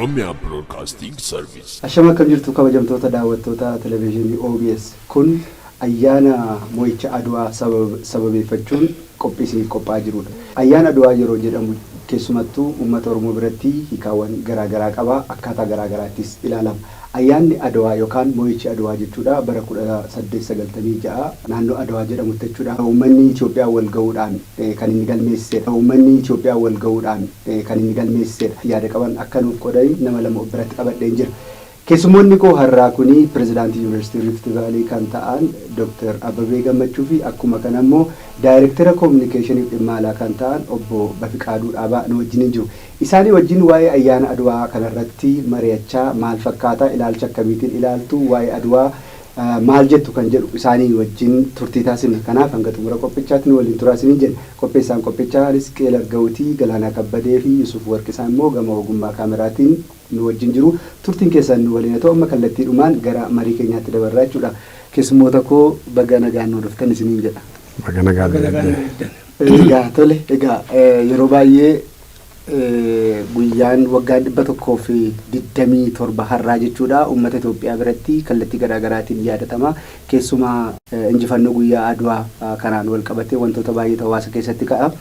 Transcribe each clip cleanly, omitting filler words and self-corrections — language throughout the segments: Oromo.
Oromia Broadcasting Service. Ashama kam jirtu kabajamtoota daawwattoota televiizyinii OBS kun ayyaana mo'icha Adwaa sababeeffachuun qophaa jirudha. Ayyaana Adwaa yeroo jedhamu keessumattuu uummata Oromoo biratti hiikaawwan garaagaraa qaba, akkaataa garaagaraattis ilaalama. Ayyaanni Adwaa yookaan mo'ichi Adwaa jechuudha bara 1896 naannoo Adwaa jedhamutti jechuudha. Uummanni Itoophiyaa wal ga'uudhaan kan inni galmeessisedha. Uummanni Itoophiyaa wal ga'uudhaan kan inni galmeessisedha. Yaada qaban akka nuuf qodanii nama lama biratti qabadheen jira. Keessummoonni koo har'aa kuni pirezidaantii Yuunivarsiitii Rift Vaalii kan ta'an Dr. Ababee Gammachuu fi akkuma kana immoo daayirektara koominikeeshinii dhimma alaa kan ta'an obbo Bafiqaaduu Dhaabaa nu wajjin jiru. Isaanii wajjin waa'ee ayyaana Adwaa kanarratti mari'achaa maal fakkaata, ilaalcha akkamiitiin ilaaltu, waa'ee Adwaa maal jettu kan jedhu isaanii wajjin turtii taasifna. Kanaaf hanga xumura qophichaatti nu waliin turaa isiniin jenna. Qopheessaan qophichaa Risqeel Argawutii, Galaanaa Kabbadee fi Yusuf Warqisaa immoo gama ogummaa kaameraatiin nu wajjin jiru. Turtiin keessan nu waliin ta'u amma kallattiidhumaan gara marii keenyaatti dabarraa jechuudha. Keessummoota koo baga nagaan nu dhuftan isiniin jedha. Baga nagaan. Egaa tole egaa yeroo baay'ee guyyaan waggaa 127 har'aa jechuudha. Uummata Itoophiyaa biratti kallattii garaagaraatiin yaadatama. Keessumaa injifannoo guyyaa Adwaa kanaan wal qabatee wantoota baay'ee hawaasa keessatti ka'a.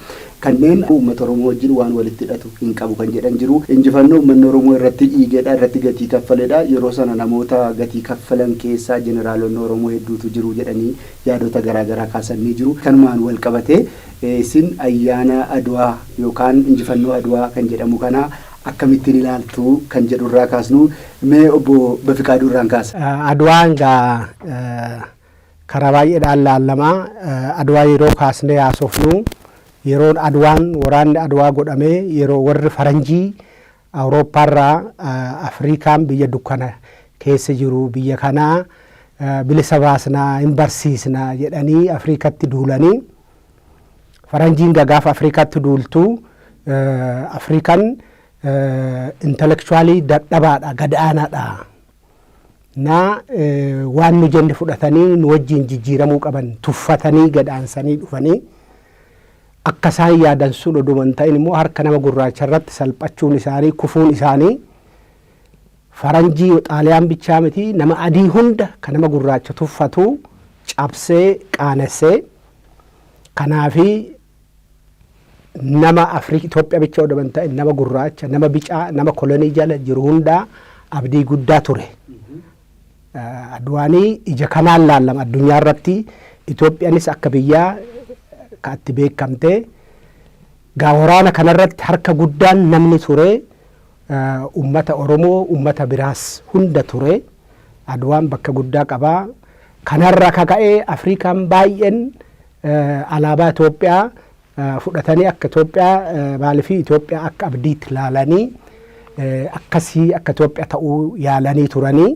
Kanneen uummata Oromoo wajjin waan walitti hidhatu hin qabu kan jedhan jiru. Injifannoo uummanni Oromoo irratti dhiigedha, irratti gatii kaffaledha. Yeroo sana namoota gatii kaffalan keessaa jeneraalonni Oromoo hedduutu jiru jedhanii yaadota garaagaraa kaasanii jiru. Kanumaan wal qabatee isin ayyaana Adwaa yookaan injifannoo Adwaa kan jedhamu kana akkamittiin ilaaltu kan jedhurraa kaasnu mee obbo Bafiqaaduu irraan kaasa. Adwaan gaa karaa baay'eedhaan laallama. Adwaa yeroo kaasnee haasofnu yeroon Adwaan waraanni Adwaa godhamee yeroo warri faranjii Awurooppaarraa Afrikaan biyya dukkana keessa jiru biyya kanaa bilisa baasnaa hin barsiisnaa jedhanii Afrikatti duulanii faranjiin gagaaf Afrikatti duultu Afrikan intellectually dadhabaadha, gadaanaadha. Waan nu jenne fudhatanii nu wajjin jijjiiramuu qaban tuffatanii gadaansanii dhufanii akka isaan yaadan sun oduman ta'in immoo harka nama gurraacha irratti salphachuun isaanii kufuun isaanii faranjii xaaliyaan bichaa miti nama adii hunda kan nama gurraacha tuffatu cabsee qaanessee kanaafi nama Afrika Itoophiyaa bicha oduman ta'in nama gurraacha nama bicaa nama kolonii jala jiru hunda abdii guddaa ture. Adwaanii ija kanaan laallama addunyaa irratti Itoophiyaanis akka biyyaa kaatti beekamte gaa waraana kanarratti harka guddaan namni ture ummata Oromoo ummata biraas hunda ture. Adwaan bakka guddaa qabaa. Kanarra kaka'ee Afrikaan baay'een alaabaa Itoophiyaa fudhatanii akka Itoophiyaa maaliif Itoophiyaa akka abdiitti laalanii akkasii akka Itoophiyaa ta'uu yaalanii turanii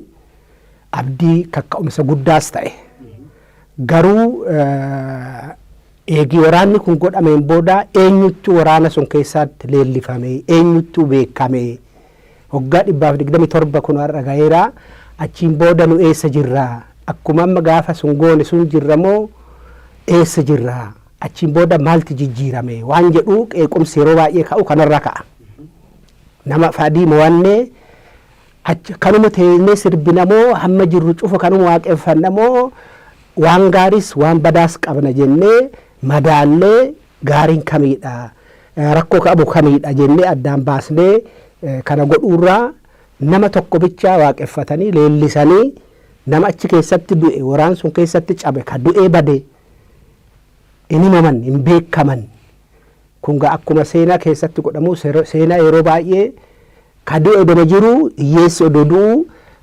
abdii kakka'umsa guddaas ta'e. Garuu eegi waraanni kun godhameen booda eenyutu waraana sun keessatti leellifame, eenyutu beekame. Waggaa 127 kun har'a gaheera. Achiin booda nu eessa jirra? Akkuma amma gaafa sun goone sun jirra moo eessa jirra? Achiin booda maalti jijjiirame? Waan jedhu qeequmsi yeroo baay'ee ka'u kanarra ka'a. Nama fadii mo'annee kanuma teenyee sirbina moo hamma jirru cufa kanuma waaqeffanna moo waan gaaris waan badaas qabna jennee madaallee gaariin kamiidha rakkoo qabu kamiidha jennee addaan baasnee kana godhuurraa nama tokko bicha waaqeffatanii leellisanii nama achi keessatti du'e waraan sun keessatti cabe ka du'ee bade inimaman hin beekaman kun gaa akkuma seenaa keessatti godhamu seenaa yeroo baay'ee ka du'e dama jiru hiyyeessi odoo du'u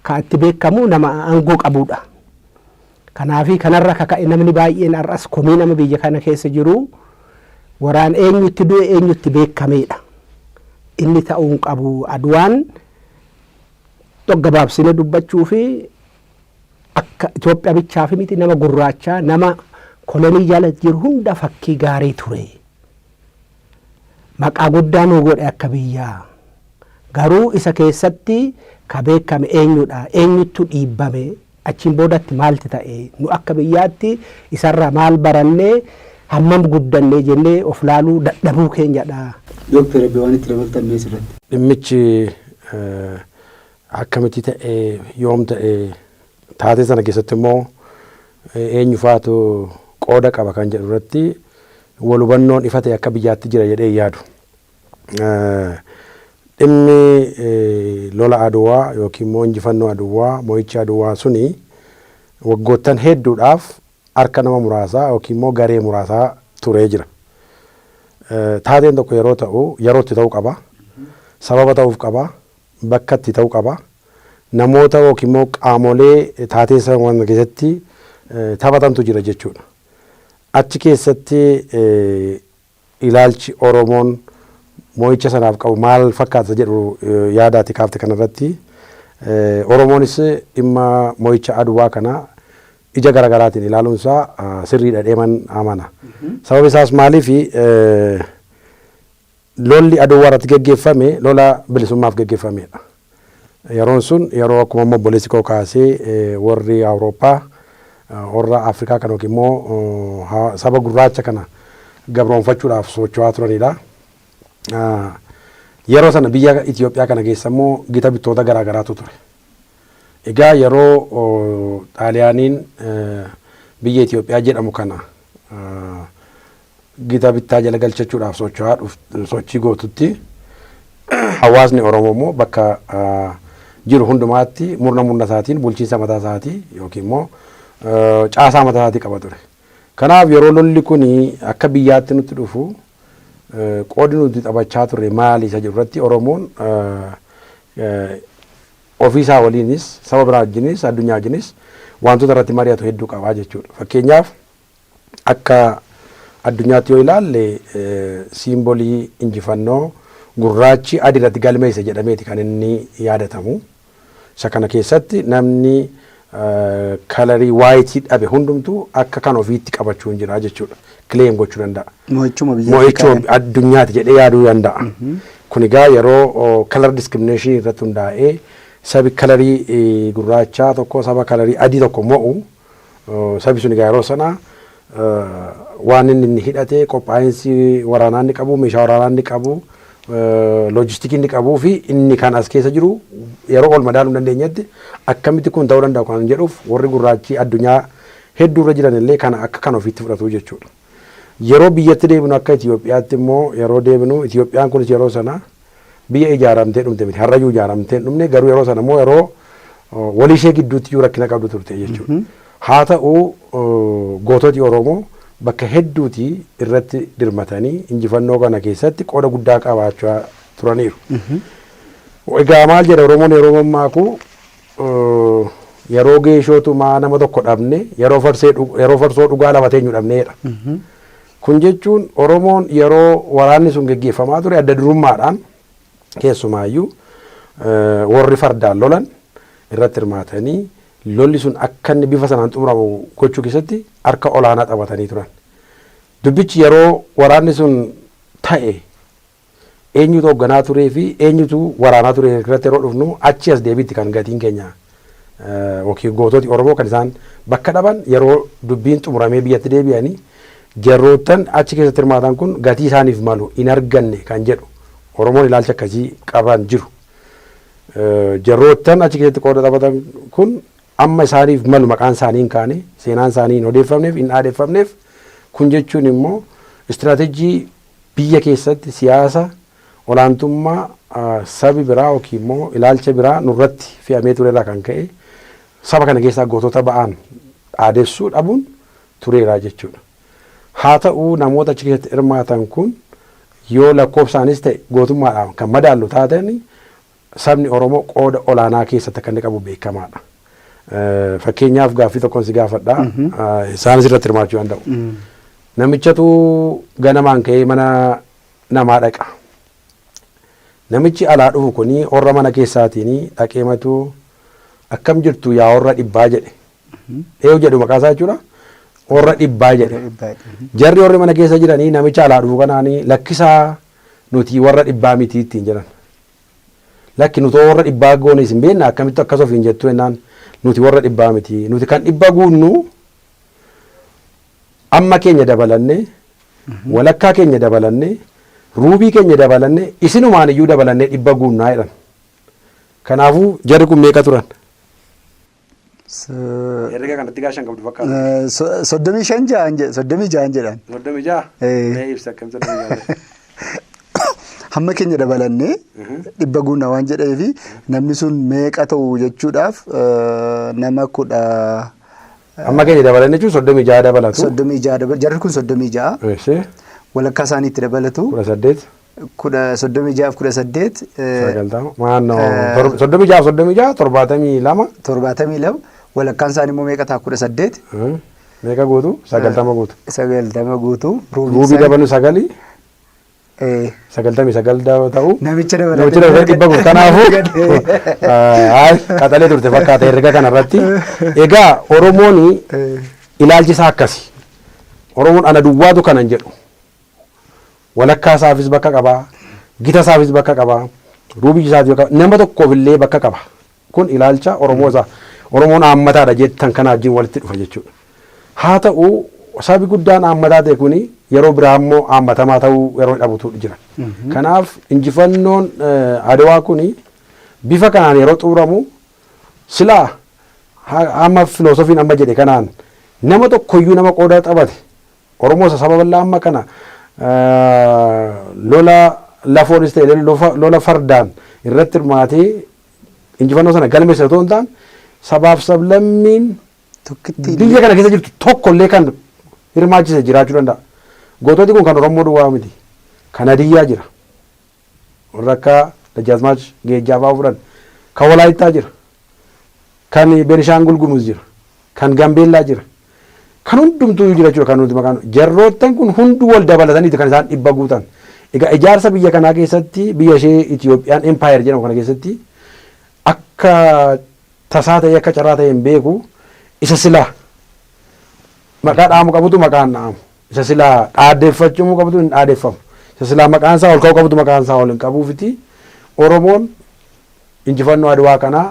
ka itti beekamu nama aangoo qabudha. Kanaafi kanarra kaka'e namni baay'een har'as komii nama biyya kana keessa jiru waraan eenyutti du'e eenyutti beekameedha. Inni ta'uun qabu Adwaan gabaabsine dubbachuu fi akka Itoophiyaa bichaaf miti nama gurraachaa nama kolonii jala jiru hunda fakkii gaarii ture. Maqaa guddaa nu godhe akka biyyaa. Garuu isa keessatti ka beekame eenyudha? Eenyutu dhiibbame? Achiin boodatti maalti ta'e? Nu akka biyyaatti isarraa maal barannee hammam guddannee jennee of laaluu dadhabuu keenyadha. Dooktar Abbeewwan itti dabaltan meesirratti. Dhimmichi akkamitti ta'e yoom ta'e taatee sana keessatti immoo eenyu faatu qooda qaba kan jedhu irratti wal hubannoon ifa ta'e akka biyyaatti jira jedhee yaadu. Dhimmi lola Aduwaa yookiin immoo injifannoo Aduwaa mo'ichi Aduwaa suni waggoottan hedduudhaaf harka nama muraasaa yookiin immoo garee muraasaa turee jira. Taateen tokko yeroo ta'u yerootti ta'uu qaba. Sababa ta'uuf qaba. Bakka itti ta'uu qaba. Namoota yookiin immoo qaamolee taatee sana keessatti taphatantu jira jechuudha. Achi keessatti ilaalchi Oromoon mo'icha sanaaf qabu maal fakkaata jedhu yaadaati kaafte kanarratti. Oromoonis dhimma mo'icha Aduwaa kana ija garaagaraatiin ilaaluunsaa sirriidha deeman amana. Sababni isaas maaliifi lolli Aduwaa irratti geggeeffame lola bilisummaaf geggeeffamedha. Yeroon sun yeroo akkuma immoo obboleessi koo kaasee warri Awurooppaa warra Afrikaa kan yookiin immoo saba gurraacha kana gabroonfachuudhaaf socho'aa turanidha. Yeroo sana biyya Itoophiyaa kana keessa immoo gita bittoota garaagaraatu ture. Egaa yeroo Xaaliyaaniin biyya Itoophiyaa jedhamu kana gita bittaa jala galchachuudhaaf sochii gootutti hawaasni Oromoo immoo bakka jiru hundumaatti murna isaatiin bulchiinsa mataa isaatii yookiin immoo caasaa mataa isaatii qaba ture. Kanaaf yeroo lolli kun akka biyyaatti nutti dhufu qoodi nuti taphachaa turre maali isa jiru irratti Oromoon ofiisaa waliinis saba biraa wajjinis addunyaa wajjinis wantoota irratti mari'atu hedduu qabaa jechuudha. Fakkeenyaaf akka addunyaatti yoo ilaalle siimbolii injifannoo gurraachi adii irratti galmeessa jedhameeti kan inni yaadatamu. Isa kana keessatti namni kalarii waayitii dhabe hundumtuu akka kan ofiitti qabachuu jira jechuudha. Kileem gochuu danda'a. Mo'ichuma addunyaati jedhee yaaduu danda'a. Kun egaa yeroo kalar discrimination irratti hundaa'ee sabi kalarii gurraachaa tokko saba kalarii adii tokko mo'u sabi sun egaa yeroo sana waan inni hidhatee qophaa'insi waraanaa inni qabu meeshaa waraanaa inni qabu loojistikii inni qabuu fi inni kan as keessa jiru yeroo ol madaaluu dandeenyetti akkamitti kun ta'uu danda'a kan jedhuuf warri gurraachi addunyaa hedduu irra jiran illee kana akka kan ofiitti fudhatu jechuudha. Yeroo biyyatti deebinu akka Itoophiyaatti immoo yeroo deebinu Itoophiyaan kunis yeroo sana biyya ijaaramtee dhumte miti harrayyuu ijaaramtee dhumne garuu yeroo sana immoo yeroo walii ishee gidduutti iyyuu rakkina qabdu turte jechuudha. Haa ta'u goototi Oromoo bakka hedduuti irratti dirmatanii injifannoo kana keessatti qooda guddaa qabaachaa turaniiru. Egaa maal jedha Oromoon yeroo mammaaku yeroo geeshootumaa nama tokko dhabne yeroo farsoo dhugaa lama teenyu dhabneedha. Kun jechuun Oromoon yeroo waraanni sun geggeeffamaa ture adda durummaadhaan keessumaayyuu warri fardaan lolan irratti hirmaatanii lolli sun akka inni bifa sanaan xumuramu gochuu keessatti harka olaanaa taphatanii turan. Dubbichi yeroo waraanni sun ta'e eenyutu hoogganaa turee fi eenyutu waraanaa ture irratti yeroo dhufnu achi as deebiitti kan gatiin keenya yookiin goototi Oromoo kan isaan bakka dhaban yeroo dubbiin xumuramee biyyatti deebi'anii jarroottan achi keessatti hirmaatan kun gatii isaaniif malu hin arganne kan jedhu Oromoon ilaalcha akkasii qaban jiru. Jarroottan achi keessatti qooda taphatan kun amma isaaniif malu maqaan isaanii hin kaane seenaan isaanii hin odeeffamneef hin aadeeffamneef kun jechuun immoo istiraatejii biyya keessatti siyaasa olaantummaa sabi biraa yookiin immoo ilaalcha biraa nurratti fe'amee turerraa kan ka'e saba kana keessaa gootota ba'an aadessuu dhabuun tureera jechuudha. Haa ta'u namoota achi keessatti hirmaatan kun yoo lakkoofsaanis ta'e gootummaadhaan kan madaallu taatanii sabni Oromoo qooda olaanaa keessatti akka inni qabu beekamaadha. Fakkeenyaaf gaaffii tokkoon si gaafadha. Isaanis irratti hirmaachuu danda'u. Namichatu ganamaan ka'ee mana namaa dhaqa. Namichi alaa dhufu kuni warra mana keessaatiin dhaqeematu akkam jirtu yaa warra dhibbaa jedhe. Eeyu jedhu maqaa isaa jechuudha. Warra dhibbaa jedhe. Jarri warri mana keessa jiranii namicha alaa dhufu kanaanii lakkisaa nuti warra dhibbaa miti ittiin jedhan. Lakki nuti warra dhibbaa goone isin beekna akkamitti akkas ofiin jettu jennaan nuti warra dhibbaa miti. Nuti kan dhibba guunnu amma keenya dabalanne walakkaa keenya dabalanne ruubii keenya dabalanne isinumaan iyyuu dabalanne dhibba guunnaa jedhan. Kanaafuu jarri kun meeqa turan? Herrega kanatti gaashan qabdu fakkaata. 36 jedhan. 36? Mee ibsa akkam 36? Hamma keenya dabalannee dhibba guunnaa waan jedheefi namni sun meeqa ta'u jechuudhaaf nama 10. Amma keenya dabalannee jechuun 36 dabalatu. 36 jarri kun 36. Walakkaa isaaniitti dabalatu. 18. 36 18. Sagaltama. Maannoo 36 72. Walakkaan isaanii immoo meeqa ta'a 18. Meeqa guutu? 90 guutu. 90 guutu. Ruubii dabalu 9. 99 ta'u. Namicha dabalatee dhibba guutu. Kanaafuu qaxalee turte fakkaata herrega kanarratti. Egaa Oromoon ilaalchi isaa akkasi. Oromoon ana duwwaatu kanan jedhu. Walakkaa isaafis bakka qabaa. Gita isaafis bakka qabaa. Ruubii isaafis bakka qabaa. Nama tokkoof illee bakka qaba. Kun ilaalcha Oromoo isaa. Oromoon haammataadha jettan kana wajjin walitti dhufa jechuudha. Haa ta'u sabi guddaan haammataa ta'e kuni yeroo biraa immoo haammatamaa ta'uu yeroo dhabutu jira. Kanaaf injifannoon Adawaa kuni bifa kanaan yeroo xumuramu silaa amma filoosofiin amma jedhe kanaan nama tokkoyyuu nama qooda qabate Oromoo saba bal'aa amma kana lola lafoonis ta'e lola fardaan irratti hirmaatee injifannoo sana galmeessa otoo hin taane sabaaf sablammiin biyya kana keessa jirtu tokkollee kan hirmaachise jiraachuu danda'a. Goototi kun kan Oromoo duwwaa miti. Kan Hadiyyaa jira. Warra akka Dajjaazmaach Geejjaafaa fudhan. Kan Walaayittaa jira. Kan Beenishaangul Gumuz jira. Kan Gambeellaa jira. Kan hundumtuu jira jechuudha kan nuti maqaan. Jarroottan kun hunduu wal dabalataniiti kan isaan dhibba guutan. Egaa ijaarsa biyya kanaa keessatti biyya ishee Itiyoophiyaan Empire jedhamu kana keessatti akka tasaa ta'e akka carraa ta'e hin beeku isa silaa maqaa dhaamu qabutu maqaan dhaamu. Isa silaa dhaadeeffachuu qabutu hin dhaadeeffamu. Isa silaa maqaan isaa ol ka'u qabutu maqaan isaa ol hin qabuufiti. Oromoon injifannoo Adawaa kanaa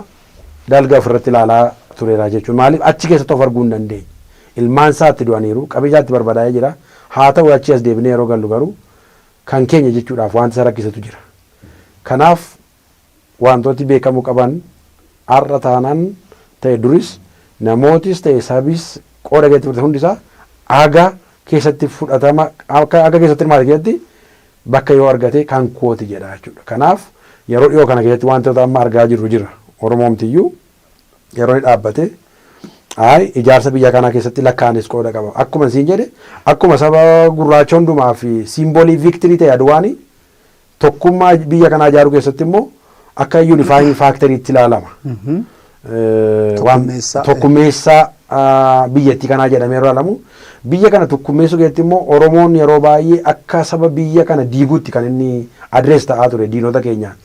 dalga ofirratti ilaalaa tureera jechuudha. Maaliif achi keessatti of arguu hin dandeenye. Ilmaan isaatti du'aniiru qabeenyaatti barbadaa'ee jira. Haa ta'u achi as deebinee yeroo gallu garuu kan keenya jechuudhaaf wanti isa rakkisatu jira. Kanaaf wantooti beekamuu qaban har'a taanaan ta'e duris namootis ta'e sabis qooda keessatti fudhate hundisaa aga keessatti fudhatama aga keessatti hirmaate keessatti bakka yoo argate kan kooti jedha jechuudha. Kanaaf yeroo dhiyoo kana keessatti wantoota amma argaa jirru jira. Oromoomtiyyuu yeroo inni dhaabbate ijaarsa biyya kanaa keessatti lakkaanis qooda qaba. Akkuma siin jedhe akkuma saba gurraacha hundumaa fi siimboolii viiktirii ta'e Aduwaanii tokkummaa biyya kanaa ijaaruu keessatti immoo akka yuunifaayin faakteriitti ilaalama. Tokkummeessaa biyyattii kanaa jedhamee yeroo ilaalamu biyya kana tokkummeessuu keessatti immoo Oromoon yeroo baay'ee akka saba biyya kana diiguutti kan inni adrees ta'aa ture diinota keenyaan.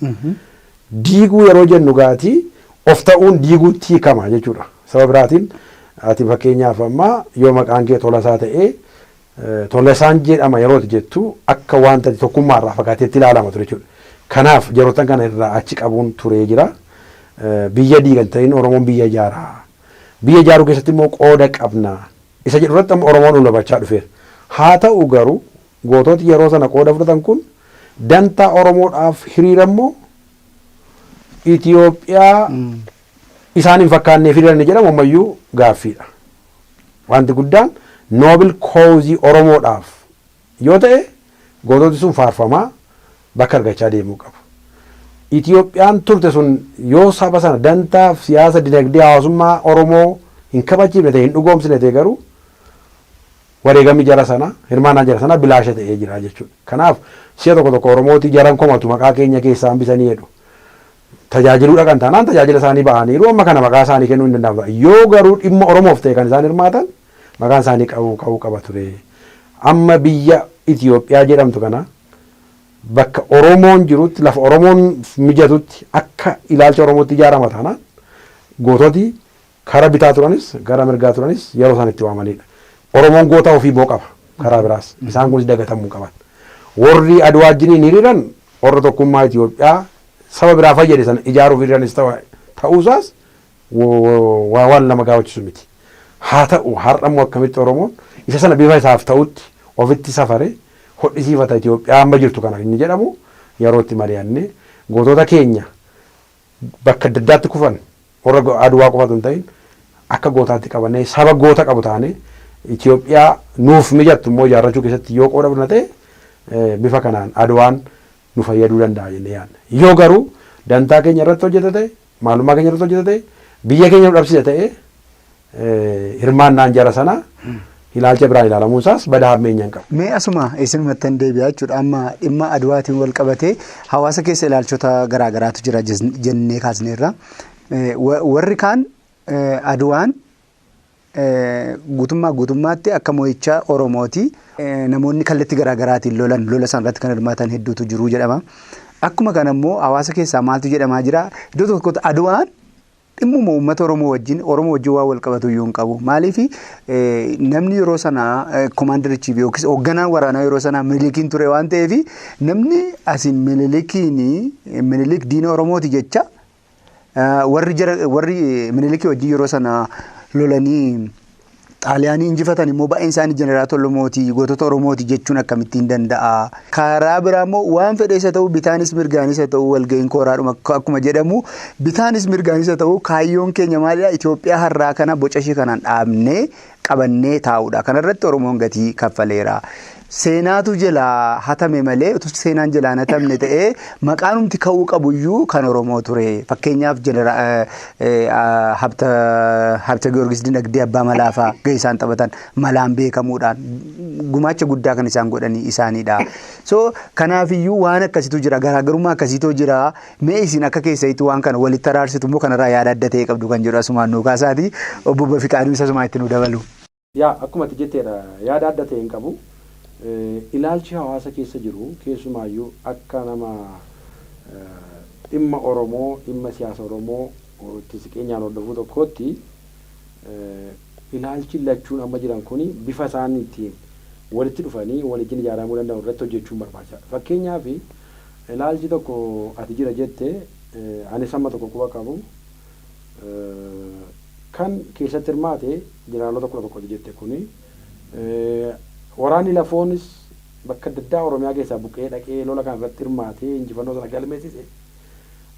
Diiguu yeroo jennu gaatii of ta'uun diiguutti hiikama jechuudha. Saba biraatiin ati fakkeenyaaf amma yoo maqaan kee Tolasaa ta'ee Tolasaan jedhama yeroo jettu akka wanta tokkummaarraa fakaateetti ilaalama ture jechuudha. Kanaaf yerootan kana irraa achi qabuun turee jira. Biyya diigan ta'in Oromoon biyya ijaaraa. Biyya ijaaruu keessatti immoo qooda qabna. Isa jedhu irratti amma Oromoon ulabachaa dhufeera. Haa ta'u garuu goototi yeroo sana qooda fudhatan kun dantaa Oromoodhaaf hiriira immoo Itiyoophiyaa isaan hin fakkaanneef hiriirani jedhamu ammayyuu gaaffiidha. Wanti guddaan noobil koozii Oromoodhaaf yoo ta'e goototi sun faarfamaa bakka argachaa deemuu qabu. Itiyoophiyaan turte sun yoo saba sana dantaaf siyaasa dinagdee hawaasummaa Oromoo hin kabachiifne ta'e hin dhugoomsine ta'e garuu wareegamni jara sana hirmaannaa jara sana bilaasha ta'ee jira jechuudha. Kanaaf si'a tokko tokko Oromooti jaran komatu maqaa keenya keessaa hambisanii jedhu. Tajaajiluu dhaqan taanaan tajaajila isaanii ba'aniiru amma kana maqaa isaanii kennuu hin danda'amu. Yoo garuu dhimma Oromoof ta'e kan isaan hirmaatan maqaan isaanii qabuu qaba ture. Amma biyya Itiyoophiyaa jedhamtu kana bakka Oromoon jirutti lafa Oromoon mijatutti akka ilaalcha Oromootti ijaarama taanaan goototi karaa bitaa turanis gara mirgaa turanis yeroo isaan itti waamanidha. Oromoon goota ofii boo qaba karaa biraas isaan kunis dagatamuu qaban. Warri Adwaa wajjiniin hiriiran warra tokkummaa Itiyoophiyaa saba biraa fayyade sana ijaaruuf hiriiranis ta'uusaas waan nama gaafachiisu miti. Haa ta'u har'ammoo akkamitti Oromoon isa sana bifa isaaf ta'utti ofitti safare hodhisiifata Itiyoophiyaa amma jirtu kana inni jedhamu yeroo itti mari'anne gootota keenya bakka adda addaatti kufan warra Aduwaa qofatu hin ta'in akka gootaatti qabannee saba goota qabu taane Itoophiyaa nuuf mijattu immoo ijaarrachuu keessatti yoo qooda fudhate bifa kanaan Aduwaan nu fayyaduu danda'a jennee yaadna. Yoo garuu dantaa keenya irratti hojjetate maalummaa keenya irratti hojjetate biyya keenya nu dhabsiisa ta'e hirmaannaan jara sana ilaalcha biraan ilaalamuun isaas badaa hammeenya hin qabu. Mee asuma isinumatti hin deebi'aa jechuudha. Amma dhimma Aduwaatiin wal qabatee hawaasa keessa ilaalchota garaagaraatu jira jennee kaasneerra. Warri kaan Aduwaan guutummaatti akka mo'icha Oromooti. Namoonni kallattii garaagaraatiin lola isaan irratti kan hirmaatan hedduutu jiru jedhama. Akkuma kana immoo hawaasa keessaa maaltu jedhamaa jira? Iddoo tokkotti Aduwaan dhimmuma uummata Oromoo wajjin waan wal qabatu iyyuu hin qabu. Maaliif namni yeroo sana komaandarichi yookiis hoogganaan waraanaa yeroo sana Minilikiin ture waan ta'eef namni asiin Minilik diina Oromooti jecha warri Minilikii wajjin yeroo sana lolanii Xaaliyaanii injifatan immoo baay'een isaanii jeneraatota Oromooti, gootota Oromooti jechuun akkamittiin danda'a. Karaa biraa immoo waan fedheessa ta'u bitaanis mirgaanis haa ta'u walga'iin kooraadhuma akkuma jedhamu bitaanis mirgaanis haa ta'u kaayyoon keenya maalidha? Itoophiyaa har'aa kana boca ishee kanaan dhaabnee qabannee taa'uudha. Kanarratti Oromoon gatii kaffaleera. Seenaatu jalaa hatame malee utuu seenaan jalaa hatamne ta'ee maqaanumti ka'uu qabuyyuu kan Oromoo ture. Fakkeenyaaf Habta Giyoorgis dinagdee abbaa malaafaa gahee isaan taphatan malaan beekamuudhaan gumaacha guddaa kan isaan godhanii isaaniidha. So kanaafiyyuu waan akkasiitu jira, garaagarummaa akkasiitu jira. Mee isin akka keessatti waan kana walitti araarsitu immoo kanarraa yaada adda ta'e qabdu kan jedhu asumaan nuu kaasaati. Obbo Bafiqaaduu isa sumaa itti nu dabalu. Akkuma ati jetteedha yaada adda ta'e hin qabu. Ilaalchi hawaasa keessa jiru keessumaayyuu akka nama dhimma Oromoo dhimma siyaasa Oromoo itti siqeenyaan hordofuu tokkotti ilaalchi lachuun amma jiran kuni bifa isaanii ittiin walitti dhufanii waliin ijaaramuu danda'u irratti hojjechuun barbaachisaadha. Fakkeenyaaf ilaalchi tokko ati jira jette anis amma tokko quba qabu kan keessatti hirmaate jeneraalota 11 jette kuni waraanni lafoonis bakka adda addaa Oromiyaa keessaa buqqee dhaqee lola kan irratti hirmaatee injifannoo sana galmeessise.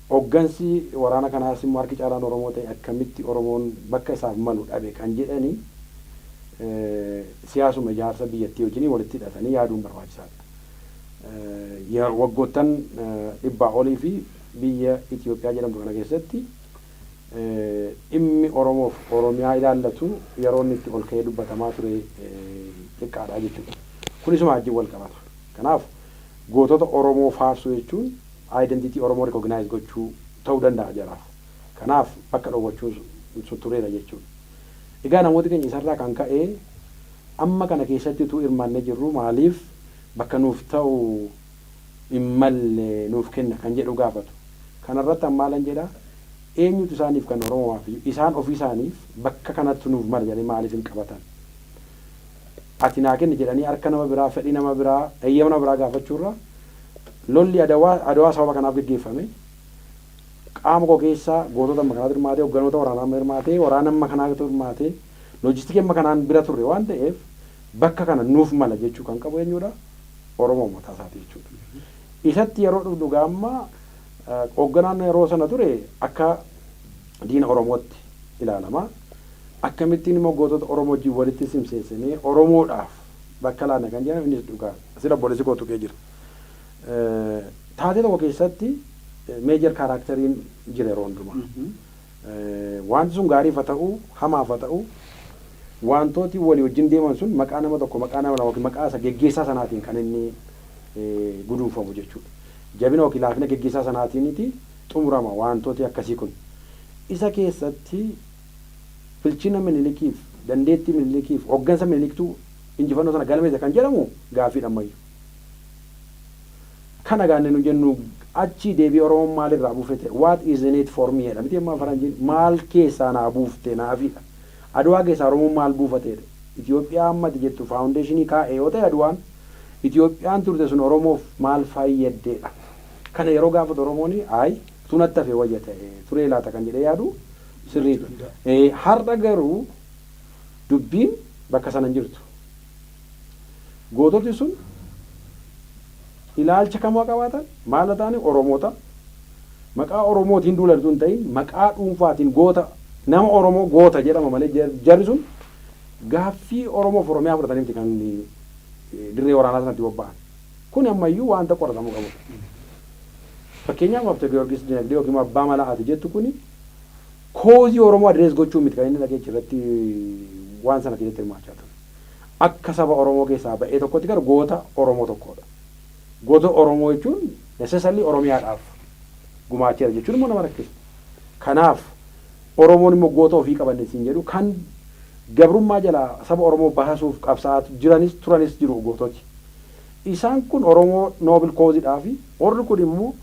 Hoggansi waraana kanaas immoo harki caalaan Oromoo ta'e akkamitti Oromoon bakka isaaf malu dhabe kan jedhanii siyaasuma ijaarsa biyyattii wajjin walitti hidhatanii yaaduun barbaachisaadha. Waggoottan 100 olii fi biyya Itoophiyaa jedhamtu kana keessatti dhimmi Oromoof Oromiyaa ilaallatu yeroo inni itti ol ka'ee dubbatamaa ture xiqqaadha jechuudha. Kunisuma wajjin wal qabata. Kanaaf gootota Oromoo faarsuu jechuun identity Oromoo recognize gochuu ta'uu danda'a jaraaf. Kanaaf bakka dhowwachuun sun tureera jechuudha. Egaa namooti keenya isarraa kan ka'e amma kana keessatti utuu hirmaannee jirru maaliif bakka nuuf ta'u hin malle nuuf kenna kan jedhu gaafatu. Kanarratti ammaalan jedha eenyutu isaaniif kan Oromoo fi isaan ofii isaaniif bakka kanatti nuuf mala jedhanii maaliif hin qabatan. Ati naa kenni jedhanii harka nama biraa fedhii nama biraa eeyyama nama biraa gaafachuurra lolli adawaa sababa kanaaf gaggeeffame qaama koo keessaa gootota amma kanaatti hirmaatee hogganoota waraanaa amma hirmaatee waraana amma kanaatti hirmaatee loojistikii amma kanaan bira turre waan ta'eef bakka kana nuuf mala jechuu kan qabu eenyudha Oromoo mataa isaati jechuudha. Isatti yeroo dhufdu gaamma hoogganaan yeroo sana ture akka diina Oromootti ilaalama. Akkamittiin immoo gootota Oromoo wajjin walitti simseessanii Oromoodhaaf bakka laanna kan jedhamu innis dhugaa sira boolisi kootu kee jira. Taatee tokko keessatti meejor kaaraakteriin jira yeroo hundumaa. Wanti sun gaariif haa ta'u hamaaf haa ta'u wantooti walii wajjin deeman sun maqaa nama tokko maqaa nama lama maqaa isa geggeessaa sanaatiin kan inni guduunfamu jechuudha. Jabina yookiin laafina geggeessaa sanaatiiniti xumurama wantooti akkasii kun. Isa keessatti bilchina Minilikiif dandeettii Minilikiif hoggansa Miniliktuu injifannoo sana galmeessa kan jedhamu gaaffii dhammayyu. Kana gaanne nu jennu achi deebii Oromoon maalirraa buufete what is in it for me jedha miti amma faranjiin maal keessaa naa buufte naafidha. Adwaa keessaa Oromoon maal buufateedha. Itoophiyaa ammati jettu faawundeeshinii kaa'e yoo ta'e Adwaan Itoophiyaan turte sun Oromoof maal fayyaddeedha. Kana yeroo gaafatu Oromoon ay tunatti hafe wayya ta'e turee laata kan jedhee yaadu sirriidha. Har'a garuu dubbiin bakka sana hin jirtu. Goototi sun ilaalcha kamuu qabaatan maal ta'ani Oromoota maqaa Oromootiin duulatu hin ta'in maqaa dhuunfaatiin goota nama Oromoo goota jedhama malee jarri sun gaaffii Oromoof Oromiyaa fudhataniiti kan dirree waraanaa sanatti bobba'an. Kun ammayyuu waanta qoratamuu qabu. Fakkeenyaaf Abte Giyoorgis Dinagdee yookiin Abbaa Malaati jettu kuni koozii Oromoo adrees gochuu miti kan inni dhageechi irratti waan sana keessatti hirmaachaa ture. Akka saba Oromoo keessaa ba'ee tokkotti gara goota Oromoo tokkodha. Goota Oromoo jechuun necessarily Oromiyaadhaaf gumaacheera jechuun immoo nama rakkisa. Kanaaf Oromoon immoo goota ofii qabanne siin jedhu kan gabrummaa jalaa saba Oromoo baasuuf qabsaa'aa jiranis turanis jiru goototi. Isaan kun Oromoo noobil kooziidhaa fi warri kun immoo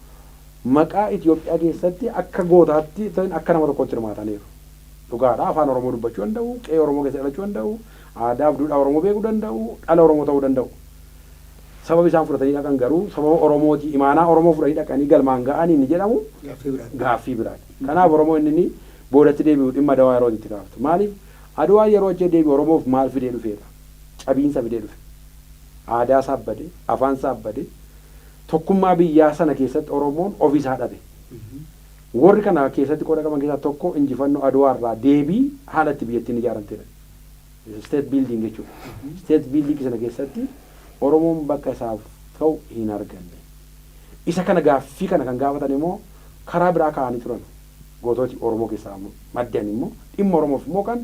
maqaa Itoophiyaa keessatti akka gootaatti akka nama tokkotti hirmaataniiru. Dhugaadhaa afaan Oromoo dubbachuu danda'u, qe'ee Oromoo keessa dhalachuu danda'u, aadaa fi duudhaa Oromoo beekuu danda'u, dhala Oromoo ta'uu danda'u. Sababa isaan fudhatanii dhaqan garuu sababa Oromooti imaanaa Oromoo fudhatanii dhaqanii galmaan ga'anii inni jedhamu gaaffii biraati. Kanaaf Oromoo inni boodatti deebi'u dhimma Adawaa yeroo itti kaaftu. Maaliif Adawaa yeroo achi deebi'u Oromoof maal fidee dhufeedha? Cabiinsa fidee dhufe. Aadaa isaa abbade, afaan isaa abbade, tokkummaa biyyaa sana keessatti Oromoon ofiisaa dhabe. Warri kana keessatti qooda qaban keessaa tokko injifannoo Adawaa irraa deebii haala itti biyyattiin ijaaramtedha. State building jechuudha. State building sana keessatti Oromoon bakka isaaf ta'u hin arganne. Isa kana gaaffii kana kan gaafatan immoo karaa biraa kaa'anii turan. Goototi Oromoo keessaa maddan immoo dhimma Oromoof immoo kan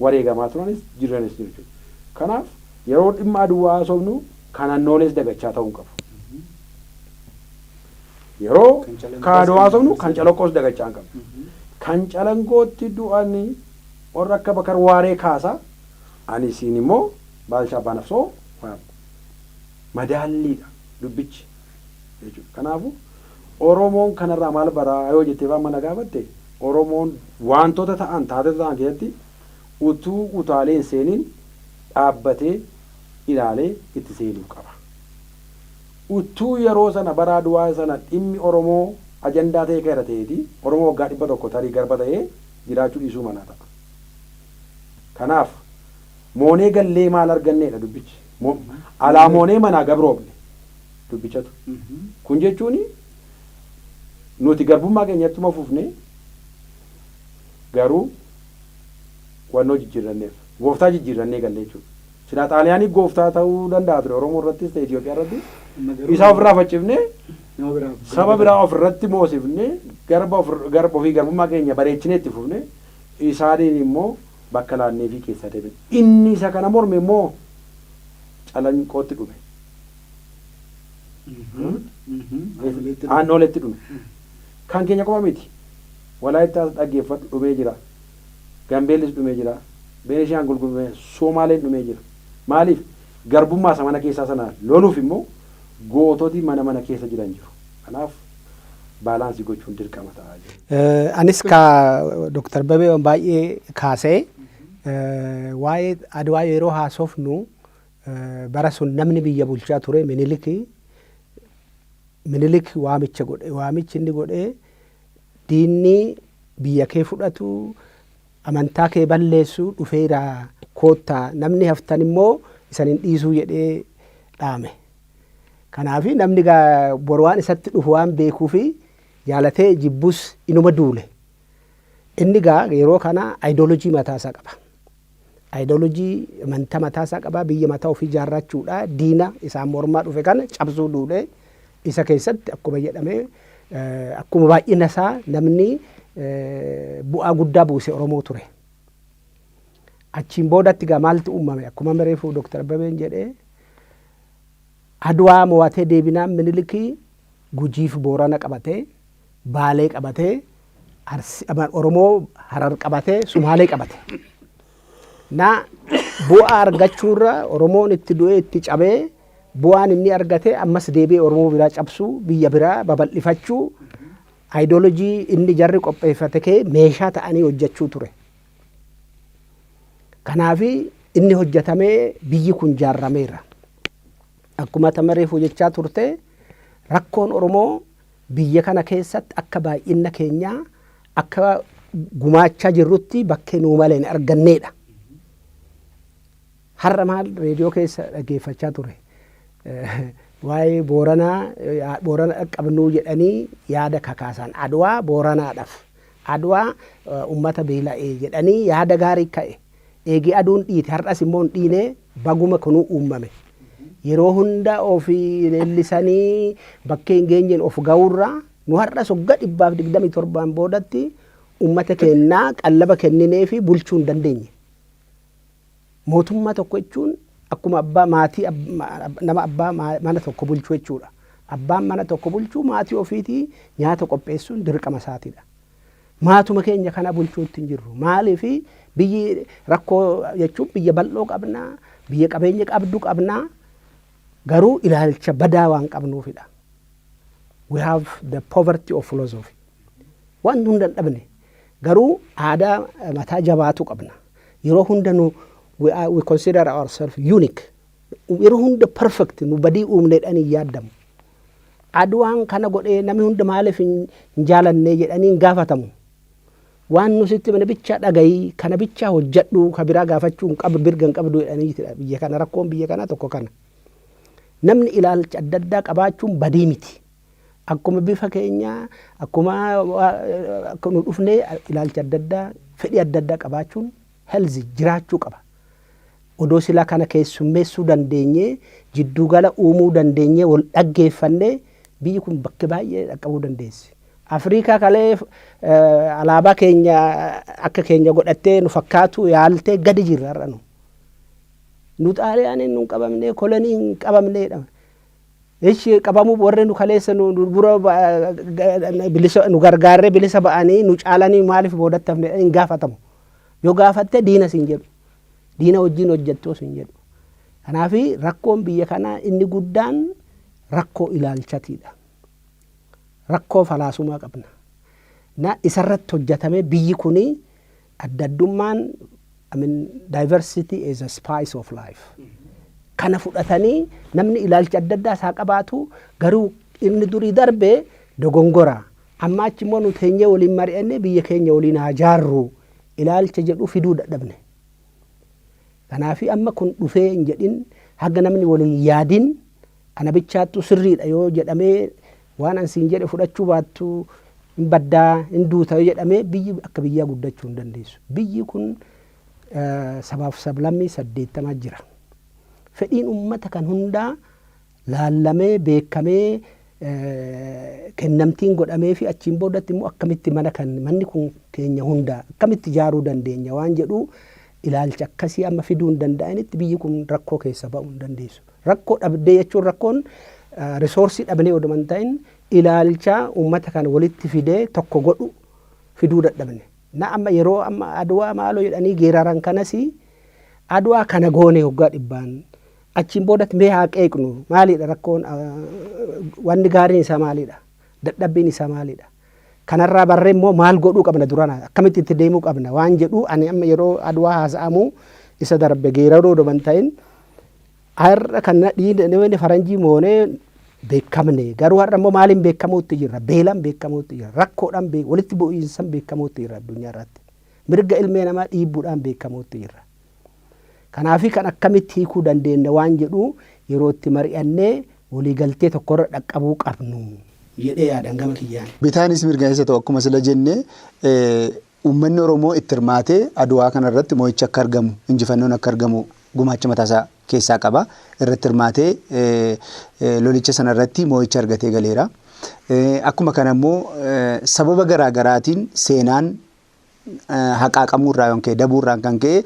wareegamaa turanis jiranis jechuudha. Kanaaf yeroo dhimma Adawaa haasofnu kanannoolees dagachaa ta'uu qabu. Yeroo Adawaa haasofnu kan calaqqoos dagachaa hin qabu. Kan calangootti du'anii warra akka Bakar Waaree kaasaa ani siin immoo Baalchaa Abbaa Nafsoo madaalliidha dubbichi jechuudha. Kanaafuu Oromoon kanarraa maal baraa yoo jettee waan mana gaafatte Oromoon wantoota ta'an taatota ta'an keessatti utuu utaaleen seeniin dhaabbatee ilaalee itti seenuu qaba. Utuu yeroo sana bara Adawaa sana dhimmi Oromoo ajandaa ta'e kan irra ta'eeti Oromoo waggaa 100 tarii garba ta'ee jiraachuu dhiisuu mala ta'a. Kanaaf moonee gallee maal arganneedha dubbichi. Alaa moonee manaa gabroobne dubbichatu. Kun jechuun nuti garbummaa keenyattuma fufne garuu wannoo jijjiirranneef gooftaa jijjiirrannee galle jechuudha. Silaa Xaaliyaanii gooftaa ta'uu danda'a ture Oromoo irrattis ta'e Itoophiyaa irratti. Isaa ofirraa faccifne saba biraa ofirratti moosifne garba ofii garbummaa keenya bareechinee itti fufne isaaniin immoo bakka laannee fi keessa deebiin. Inni isa kana morme immoo calanqootti dhume. Aannooletti dhume. Kan keenya qofa miti. Walaayittaas dhaggeeffadhu dhumee jira. Gambeellis dhumee jira. Beenishaangul dhumee Somaaleen dhumee jira. Maaliif garbummaa isa mana keessaa sana loluuf immoo goototi mana keessa jiran jiru. Kanaaf baalaansii gochuun dirqama ta'aa jiru. Anis ka Dr. Babee baay'ee kaasee waa'ee Adawaa yeroo haasofnu bara sun namni biyya bulchaa ture Minilik waamicha godhe. Waamichi inni godhe diinni biyya kee fudhatu amantaa kee balleessu dhufeera koottaa namni haftan immoo isan hin dhiisuu jedhee dhaame. Kanaaf namni bor waan isatti dhufu waan beekuu fi jaalatee jibbus inuma duule. Inni yeroo kana ideolojii mataasaa qaba. Ideolojii amantaa mataasaa qaba. Biyya mataa ofii ijaarrachuudha. Diina isaan mormaa dhufe kana cabsuu duule. Isa keessatti akkuma jedhame akkuma baay'ina isaa namni bu'aa guddaa buuse Oromoo ture. Achiin boodatti maaltu uumame akkuma reefu Dr. Babeen jedhee Adawaa mo'atee deebinaan Minilikii Gujiif Boorana qabatee Baalee qabatee Oromoo Harar qabatee Sumaalee qabate. Bu'aa argachuurra Oromoon itti du'ee itti cabee bu'aan inni argate ammas deebi'ee Oromoo biraa cabsuu biyya biraa babal'ifachuu ideolojii inni jarri qopheeffate kee meeshaa ta'anii hojjechuu ture. Kanaaf inni hojjetamee biyyi kun ijaarameera. Akkuma tamareefu jechaa turte rakkoon Oromoo biyya kana keessatti akka baay'ina keenyaa akka gumaachaa jirrutti bakkee nuu malee hin arganneedha. Har'a maal reediyoo keessa dhaggeeffachaa ture. waa'ee Booranaa qabnuu jedhanii yaada kakaasan. Adwaa Booranaadhaaf. Adwaa uummata beela'ee jedhanii yaada gaarii ka'e. Eegi aduun dhiite har'as immoo hin dhiine baguma kunuu uumame. Yeroo hunda ofii leellisanii bakkee hin geenyeen of ga'uurraa nu har'as waggaa 127 boodatti uummata kennaa qallaba kenninee fi bulchuu hin dandeenye. Mootummaa tokko jechuun akkuma abbaa maatii nama abbaa mana tokko bulchuu jechuudha. Abbaan mana tokko bulchuu maatii ofiitii nyaata qopheessuun dirqama isaatiidha. Maatuma keenya kana bulchuutti hin jirru. Maaliif biyyi rakkoo jechuun biyya bal'oo qabnaa, biyya qabeenya qabdu qabnaa, garuu ilaalcha badaa waan qabnuufidha. We have the poverty of philosophy. Waan hunda hin dhabne garuu aadaa mataa jabaatu qabna. Yeroo hunda nu we consider ourselves unique. Yeroo hunda perfect nu badii uumneedhaan hin yaadamu. Adwaan kana godhee namni hunda maaliif hin jaalanne jedhanii hin gaafatamu. Waan nusitti mana bicha dhagayi kana bicha hojjedhu ka biraa gaafachuu hin qabu birga hin qabdu jedhanii biyya kana rakkoon biyya kana tokko kana. Namni ilaalcha adda addaa qabaachuun badii miti. Akkuma bifa keenya akkuma nu dhufnee ilaalcha adda addaa fedhii adda addaa qabaachuun healthy jiraachuu qaba. Odoo silaa kana keessummeessuu dandeenye jidduu gala uumuu dandeenye wal dhaggeeffannee biyyi kun bakka baay'ee dhaqqabuu dandeessi. Afrikaa kalee alaabaa keenya akka keenya godhattee nu fakkaatu yaaltee gadi jirra har'a nu. Nu xaaliyaaniin nu qabamnee koloniin qabamneedha. Echi qabamu warre nu kaleessa nu dura bilisa nu gargaarree bilisa ba'anii nu caalanii maaliif boodatti hafne hin gaafatamu. Yoo gaafatte diina siin jedhu. Diina wajjin hojjettoo siin jedhu. Kanaaf rakkoon biyya kanaa inni guddaan rakkoo ilaalchatiidha. Rakkoo falaasumaa qabna. Na isarratti hojjetamee biyyi kuni adda addummaan diversity is a spice of life. Kana fudhatanii namni ilaalcha adda addaa isaa qabaatu garuu inni durii darbee dogongora. Amma achi immoo nu teenyee waliin mari'annee biyya keenya waliin haa jaarru ilaalcha jedhu fiduu dadhabne. Kanaaf amma kun dhufee hin jedhin haga namni waliin yaadin ana bichaattu sirriidha yoo jedhamee waan ansiin jedhe fudhachuu baattu hin baddaa hin duuta jedhamee biyyi akka biyyaa guddachuu hin dandeessu. Biyyi kun sabaaf sablammii 80 jira. Fedhiin uummata kan hundaa laallamee beekamee kennamtiin godhamee fi achiin boodatti immoo akkamitti manni kun keenya hundaa akkamitti ijaaruu dandeenya waan jedhu ilaalcha akkasii amma fiduu hin danda'anitti biyyi kun rakkoo keessa ba'uu hin dandeessu. Rakkoo dhabdee jechuun rakkoon risoorsii dhabnee oduma hin ta'in ilaalcha uummata kan walitti fidee tokko godhu fiduu dadhabne. Na amma yeroo amma adwaa maaloo jedhanii geeraran kanas adwaa kana goone hoggaa dhibbaan achiin boodatti mee haa qeeqnu maaliidha rakkoon wanni gaariin isaa maaliidha dadhabbiin isaa maaliidha kanarraa barree immoo maal godhuu qabna durana akkamitti itti deemuu qabna waan jedhu ani amma yeroo adwaa haasa'amu isa darbe geeraroo doban ta'in har'a kana dhiine faranjii moonee beekamne garuu har'a immoo maaliin beekamuutti jirra beelan beekamuutti jirra rakkoodhaan walitti bu'iinsan beekamuutti jirra addunyaa irratti mirga ilmee namaa dhiibbuudhaan beekamuutti jirra. Kanaafi kan akkamitti hiikuu dandeenya waan jedhu yeroo itti mari'annee waliigaltee tokkorra dhaqqabuu qabnu jedhee yaadan gama kiyyaan. Bitaanis mirgaa'isa ta'u akkuma sila jenne uummanni Oromoo itti hirmaatee adwaa kanarratti moo'icha akka argamu injifannoon akka argamu gumaacha mataasaa keessaa qaba irratti hirmaatee lolicha sanarratti moo'icha argatee galeera. Akkuma kana immoo sababa garaa garaatiin seenaan haqaaqamuurraa yookiin dabuurraan kan ka'e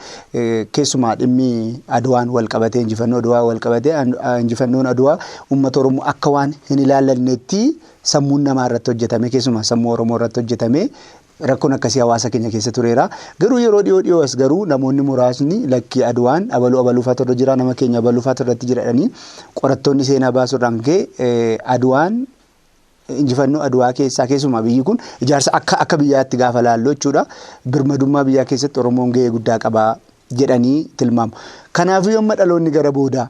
keessumaa dhimmi adwaan wal qabatee injifannoo adwaa wal qabatee injifannoon adwaa uummata Oromoo akka waan hin ilaallannetti sammuun namaa irratti hojjetame keessumaa sammuu Oromoo irratti hojjetame rakkoon akkasii hawaasa keenya keessa tureera. Garuu yeroo dhiyoo as garuu namoonni muraasni lakkii adwaan abaluufaatu irra jira nama keenya abaluufaatu irratti jiradhanii qorattoonni seenaa baasuudhaan ka'e adwaan injifannoo adwaa keessaa keessumaa biyyi kun ijaarsa akka biyyaatti gaafa laallu jechuudha. Birmadummaa biyyaa keessatti Oromoon gahee guddaa qabaa jedhanii tilmaamu. Kanaafuu yommuu dhaloonni gara boodaa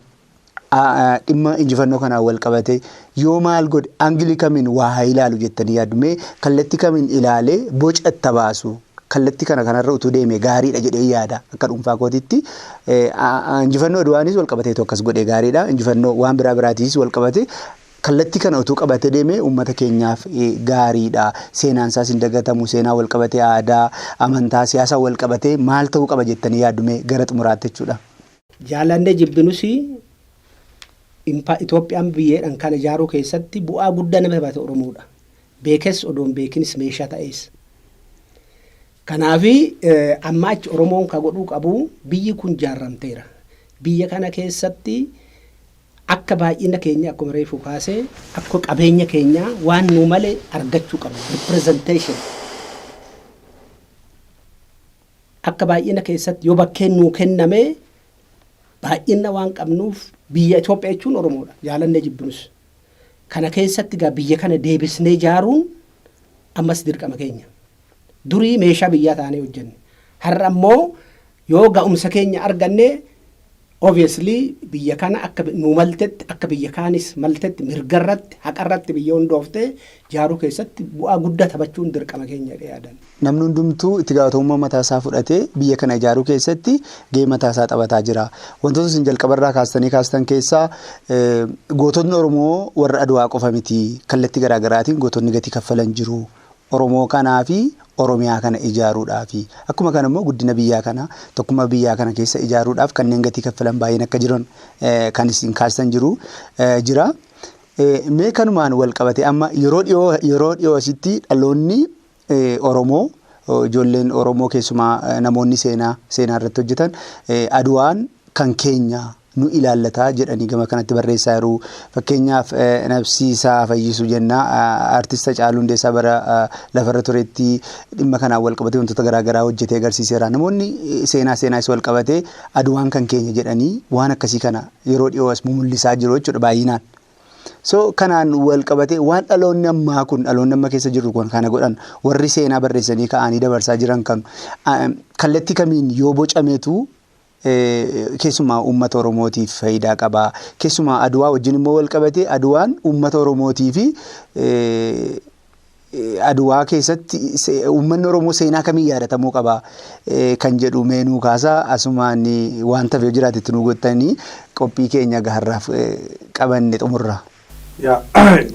dhimma injifannoo kanaan wal qabate yoo maal godhe angilii kamiin waa haa ilaalu jettanii yaadumee kallattii kamiin ilaalee boca itti baasu kallattii kanarra utuu deeme gaariidha jedhee yaada akka dhuunfaa kootitti. Injifannoo Aduwaanis wal qabatee akkas godhee gaariidha. Injifannoo waan biraatiis wal qabate kallattii kana utuu qabatee deeme uummata keenyaaf gaariidha. Seenaan isaas hin dagatamu. Seenaa wal qabatee aadaa, amantaa, siyaasa wal qabatee maal ta'uu qaba jettanii yaadume gara xumuraatti jechuudha. Jaalannee jibbinus Itoophiyaan biyyeedhaan kana ijaaruu keessatti bu'aa guddaa nama taphate Oromoodha. Beekes odoon beekinis meeshaa ta'es. Kanaaf amma achi Oromoon ka godhuu qabu biyyi kun ijaarramteera. Biyya kana keessatti akka baay'ina keenya akkuma reefu kaasee akka qabeenya keenya waan nu malee argachuu qabna. Representation. Akka baay'ina keessatti yoo bakkeen nuu kenname baay'ina waan qabnuuf biyya Itoophiyaa jechuun Oromoodha. Jaalannee jibbinus. Kana keessatti gaa biyya kana deebisnee ijaaruun ammas dirqama keenya. Durii meeshaa biyyaa taanee hojjenne. Har'a ammoo yoo ga'umsa keenya arganne obviously biyya kana akka nu maltetti akka biyya kaanis maltetti mirgarratti haqarratti biyya hundooftee ijaaruu keessatti bu'aa guddaa taphachuun dirqama keenya yaadan. Namni hundumtuu itti gaafatamummaa mataa isaa fudhatee biyya kana ijaaruu keessatti gahee mataa isaa taphataa jira. Wantoota isin jalqabarraa kaastan keessaa gootonni Oromoo warra Adwaa qofa miti. Kallattii garaagaraatiin gootonni gatii kaffalan jiru. Oromoo kanaa fi Oromiyaa kana ijaaruudhaafi akkuma kana immoo guddina biyyaa kana tokkummaa biyyaa kana keessa ijaaruudhaaf kanneen gatii kaffalan baay'een akka jiran kan isin kaastan jira. Mee kanumaan wal qabate amma yeroo dhiyoo asitti dhaloonni Oromoo ijoolleen Oromoo keessumaa namoonni seenaa irratti hojjetan Adwaan kan keenya nu ilaallata jedhanii gama kanatti barreessaa jiru. Fakkeenyaaf Nabsiisaa Fayyisu jenna artista Haacaaluu Hundeessaa bara lafarra turetti dhimma kanaan wal qabatee wantoota garaagaraa hojjetee agarsiiseera. Namoonni seenaas wal qabatee Adwaan kan keenya jedhanii waan akkasii kana yeroo dhiyoo as mul'isaa jiru jechuudha baay'inaan. So kanaan wal qabatee waan dhaloonni amma keessa jiru kun kana godhan warri seenaa barreessanii ka'anii dabarsaa jiran kan kallattii kamiin yoo bocameetu keessumaa uummata Oromootiif faayidaa qaba. Keessumaa Adwaa wajjin immoo wal qabatee Adwaan uummata Oromootii fi Adwaa keessatti uummanni Oromoo seenaa kamiin yaadatamuu qaba kan jedhu meenuu kaasaa asumaan waan ta'eef jiraate itti nu gottanii qophii keenya gaharraaf qabanne xumurra.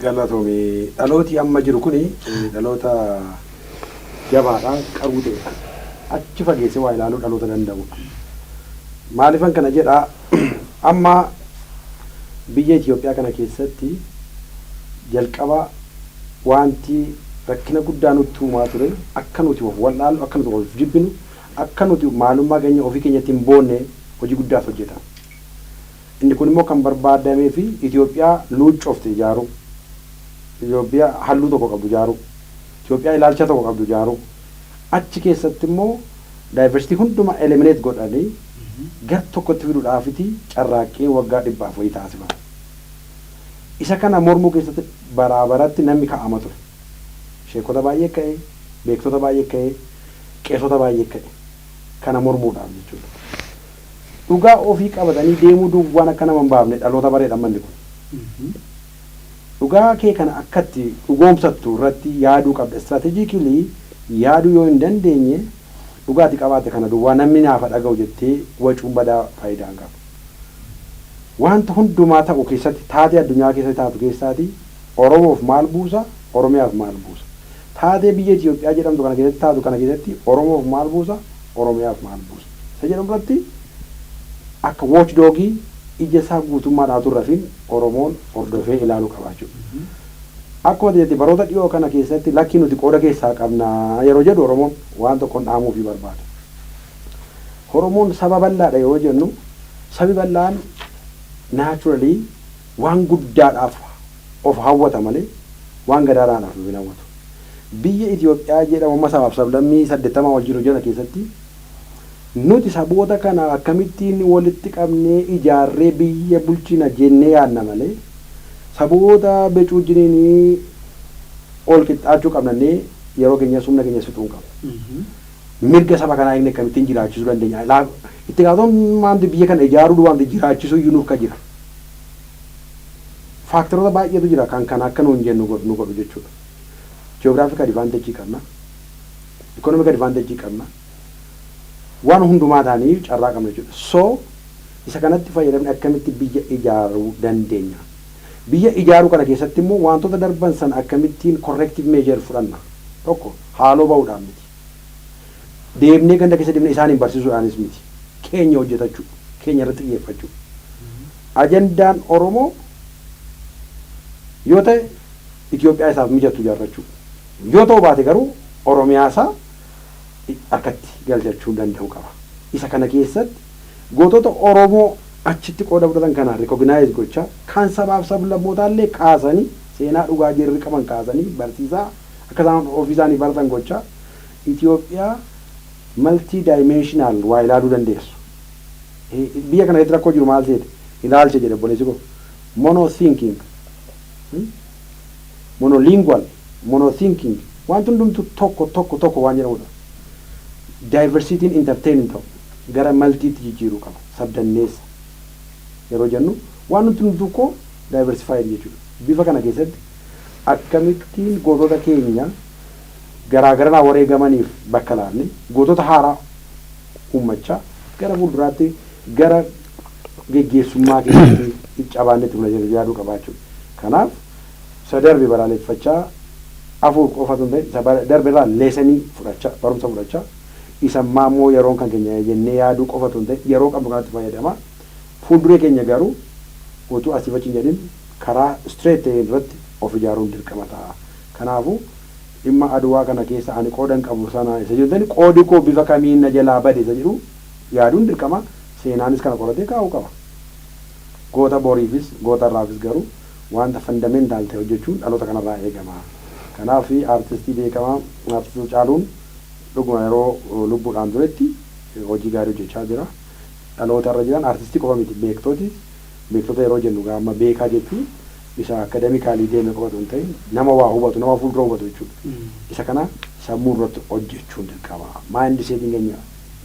Galatoomii dhalooti amma jiru kuni dhaloota jabaadhaan qaruu ta'e achi fageessee waa ilaaluu dhaloota danda'udha. Maalifan kana jedhaa amma biyya Itoophiyaa kana keessatti jalqaba wanti rakkina guddaa nutti uumaa ture akka nuti of wallaalu akka nuti of jibbinu akka nuti maalummaa keenya ofii keenyatti hin boonne hojii guddaas hojjeta. Inni kun immoo kan barbaadamee fi Itoophiyaa luuccofte ijaaruu, Itoophiyaa halluu tokko qabdu ijaaruu, Itoophiyaa ilaalcha tokko qabdu ijaaruu, achi keessatti immoo daayivarsiitii hundumaa eliminate godhanii gar tokkotti fiduudhaafiti carraaqqii waggaa 100 wayii taasifama. Isa kana mormuu keessatti baraabaratti namni ka'ama ture. Sheekota baay'ee ka'e, beektota baay'ee ka'e, qeessota baay'ee ka'e. Kana mormuudhaaf jechuudha. Dhugaa ofii qabatanii deemuu duwwaan akka nama hin baafne dhaloota bareedhaan manni kun. Dhugaa kee kana akkatti dhugoomsattu irratti yaaduu qabda. Istiraatijiikilii yaaduu yoo hin dandeenye dhugaati qabaate kana duwwaa namni naafa dhaga'u jettee wacuun badaa faayidaa hin qabu. Wanta hundumaa ta'u keessatti taatee addunyaa keessatti taatu keessaati Oromoof maal buusa, Oromiyaaf maal buusa. Taatee biyya Itoophiyaa jedhamtu kana keessatti taatu kana keessatti Oromoof maal buusa, Oromiyaaf maal buusa. Isa jedhamu irratti akka watchdoogii ija isaa guutummaadhaa turrafiin Oromoon hordofee ilaaluu qabaachuudha. Akkuma jetti baroota dhiyoo kana keessatti lakkii nuti qooda keessaa qabna yeroo jedhu Oromoon waan tokkoon dhaamuufii barbaada. Oromoon saba bal'aadha yoo jennu sabi bal'aan naturally waan guddaadhaaf of hawwata malee waan gadaadhaaf hin hawwatu. Biyya Itoophiyaa jedhamu amma sabaaf sablammii 80 wal jiru jala keessatti nuti saboota kana akkamittiin walitti qabnee ijaarree biyya bulchina jennee yaadna malee saboota becuu jiniinii ol qixxaachuu qabnannee yeroo keenya humna keenya fixuu qabna. Mirga saba kanaa inni akkamittiin jiraachisuu dandeenya. Itti gaafatamummaan biyya kana ijaaruu waan jiraachisuu iyyuu nuuf ka jira. Faaktaroota baay'eetu jira kan kana akka nuun jennu nu godhu jechuudha. Geographical advantage qabna. Economic advantage qabna. Waan hundumaa taanii carraa qabna jechuudha. So isa kanatti fayyadamne akkamitti biyya ijaaruu dandeenya. Biyya ijaaruu kana keessatti immoo wantoota darban san akkamittiin corrective measure fudhanna. Tokko haaloo ba'uudhaan miti. Deemnee ganda keessa deemnee isaaniin barsiisuudhaanis miti. Keenya hojjetachuu, keenya irratti xiyyeeffachuu. Ajandaan Oromoo yoo ta'e Itoophiyaa isaaf mijattu ijaarrachuu. Yoo ta'u baate garuu Oromiyaa isaa akkatti galchachuu danda'u qaba. Isa kana keessatti gootota Oromoo achitti qooda fudhatan kana recognize gochaa kan sabaaf sablammootallee kaasanii seenaa dhugaa jirri qaban kaasanii barsiisaa akka isaan ofiisaanii baratan gochaa Itoophiyaa multi dimensional waa ilaaluu dandeessu. Biyya kana irratti rakkoo jiru maal ta'e ilaalcha jedhe obboleessi koo mono thinking monolingual mono thinking wanti hundumtu tokko waan jedhamudha. Diversity in entertaining ta'u gara multiitti jijjiiruu qaba sabdanneessa yeroo jennu waan hundumtu koo diversified jechuudha. Bifa kana keessatti akkamittiin gootota keenya garaagaraa wareegamaniif bakka laanne gootota haaraa uummachaa gara fuulduraatti gara geggeessummaa keessatti cabaannetti fula jedhu yaaduu qabaachuudha. Kanaaf isa darbe balaaleffachaa afur qofa tun ta'e darbe irraa leesanii fudhachaa barumsa fudhachaa isa immoo yeroon kan keenya jennee yaaduu qofa tun ta'e yeroo qabnu kanatti fayyadama. Fuulduree keenya garuu utuu asii fachiin jedhin karaa straight ta'e irratti of ijaaruun dirqama ta'a. Kanaafuu dhimma aduwaa kana keessa ani qoodan qabu sana isa jettan qoodi koo bifa kamiin na jalaa bade isa jedhu yaaduun dirqama. Seenaanis kana qoratee kaa'uu qaba. Goota boriifis goota irraafis garuu wanta fundamental ta'e hojjechuun dhaloota kanarraa eegama. Kanaaf artistii beekamaa artistii Caaluun dhuguma yeroo lubbuudhaan turetti hojii gaarii hojjechaa jira. Dhaloota irra jiran artistii qofa miti beektota yeroo jennu gaama beekaa jechuun isa akademikaalii deeme qofa hin ta'in nama waa hubatu nama fuuldura hubatu jechuudha. Isa kana sammuu irratti hojjechuun dirqama. Maayindi seetiin keenya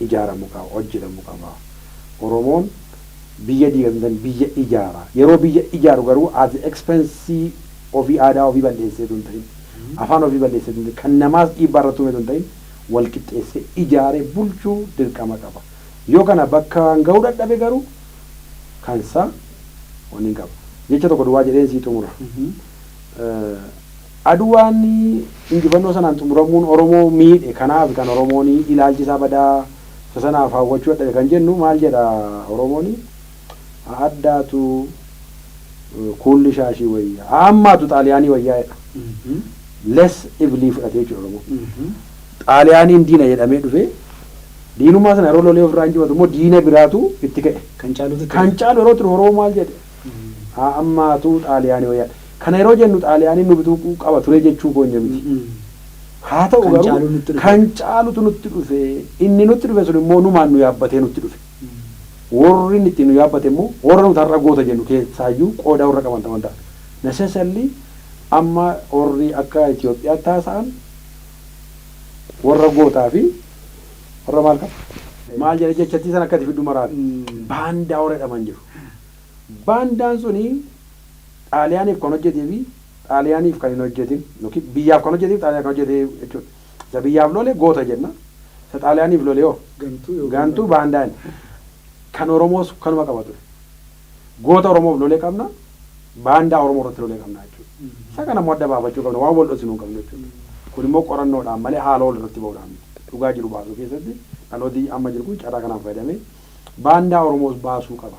ijaaramuu qaba hojjetamuu qaba. Oromoon biyya diigamtan biyya ijaara. Yeroo biyya ijaaru garuu at the expense ofii aadaa ofii balleessee hin ta'in afaan ofii balleessee hin ta'in kan namaas dhiibbaa irratti uume hin ta'in wal qixxeessee ijaaree bulchuu dirqama qaba. Yoo kana bakka ga'uu dadhabe garuu kansaa waliin qaba. Jecha tokko duwwaa jedheen sii xumura. Aduwaan injifannoo sanaan xumuramuun Oromoo miidhe kanaaf kan Oromoon ilaalchisaa badaa sanaaf hawwachuu dadhabe kan jennu maal jedha Oromoon addaatu kuulli shaashii wayyaa ammaatu xaaliyaanii wayyaa jedha. Les iblii fudhatee jechuudha Oromoo. Xaaliyaaniin diina jedhamee dhufee diinummaa sana yeroo lolee ofirraa injifatu immoo diina biraatu itti ka'e. Kan caalu yeroo ture Oromoo maal jedhe ammaatu xaaliyaanii wayyaa. Kana yeroo jennu xaaliyaaniin nu bituu qaba ture jechuu koonya miti. Haa ta'u garuu kan caalutu nutti dhufe inni nutti dhufe sun immoo numaan nu yaabbatee nutti dhufe. Warri inni ittiin nu yaabbate immoo warra nuti har'a goota jennu keessaayyuu qoodaa warra qaban ta'an ta'a. Necessarily amma warri akka Itoophiyaatti taasa'an warra gootaa fi warra maal qaba. Maal jedhe jechattii sana akkati fiddu maraati. Baandaa warra jedhaman jiru. Baandaan suni xaaliyaaniif kan hojjetee fi xaaliyaaniif kan hin hojjetin yookiin biyyaaf kan hojjetee fi xaaliyaaf kan hojjetee jechuudha. Isa biyyaaf lole goota jenna. Isa xaaliyaaniif lole hoo gantuu baandaan kan Oromoos kanuma qaba ture. Goota Oromoof lolee qabna baandaa Oromoo irratti lolee qabna jechuudha. Isa kana immoo adda baafachuu qabna waan wal dhosinuu qabna jechuudha. Kun immoo qorannoodhaan malee haala wal irratti ba'uudhaan dhugaa jiru baasuu keessatti dhalooti amma jiru kun carraa kanaan fayyadamee baandaa Oromoos baasuu qaba.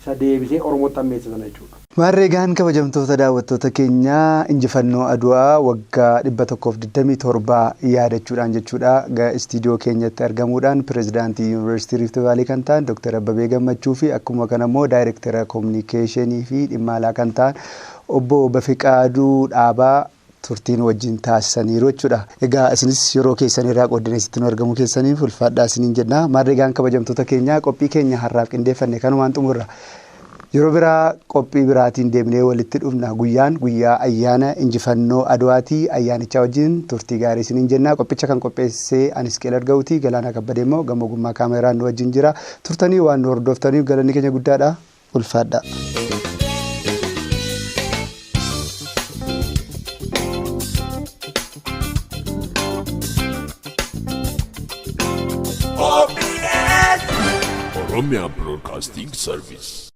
Isa deebisee Oromootti ammeessatan jechuudha. Maarreegaan kabajamtoota daawwattoota keenyaa injifannoo Aduwaa waggaa 127 yaadachuudhaan jechuudha istiidiyoo keenyatti argamuudhaan pirezidaantii yuunivarsiitii Rift Vaalii kan ta'an Dr. Abbabee Gammachuu fi akkuma kana immoo daayirektara koominikeeshinii fi dhimma alaa kan ta'an obbo Bafiqaaduu Dhaabaa turtiin wajjin taasisaniiru jechuudha. Egaa isinis yeroo keessan irraa qoodaneessitti nu argamu keessaniif ulfaadhaa isiniin jenna. Maarreegaan kabajamtoota keenyaa qophii keenya har'aaf qindeeffanne kanumaan xumurra. Yeroo biraa qophii biraatiin deemnee walitti dhufna. Guyyaan guyyaa ayyaana injifannoo Aduwaati. Ayyaanichaa wajjin turtii gaarii isiniin jenna. Qophicha kan qopheessee anis Qeel Argawuti. Galaanaa Kabbadee immoo gama ogummaa kaameraan nu wajjin jira. Turtanii waan nu hordoftaniif galanni keenya guddaadha. Ulfaadhaa. Oromia Broadcasting Service.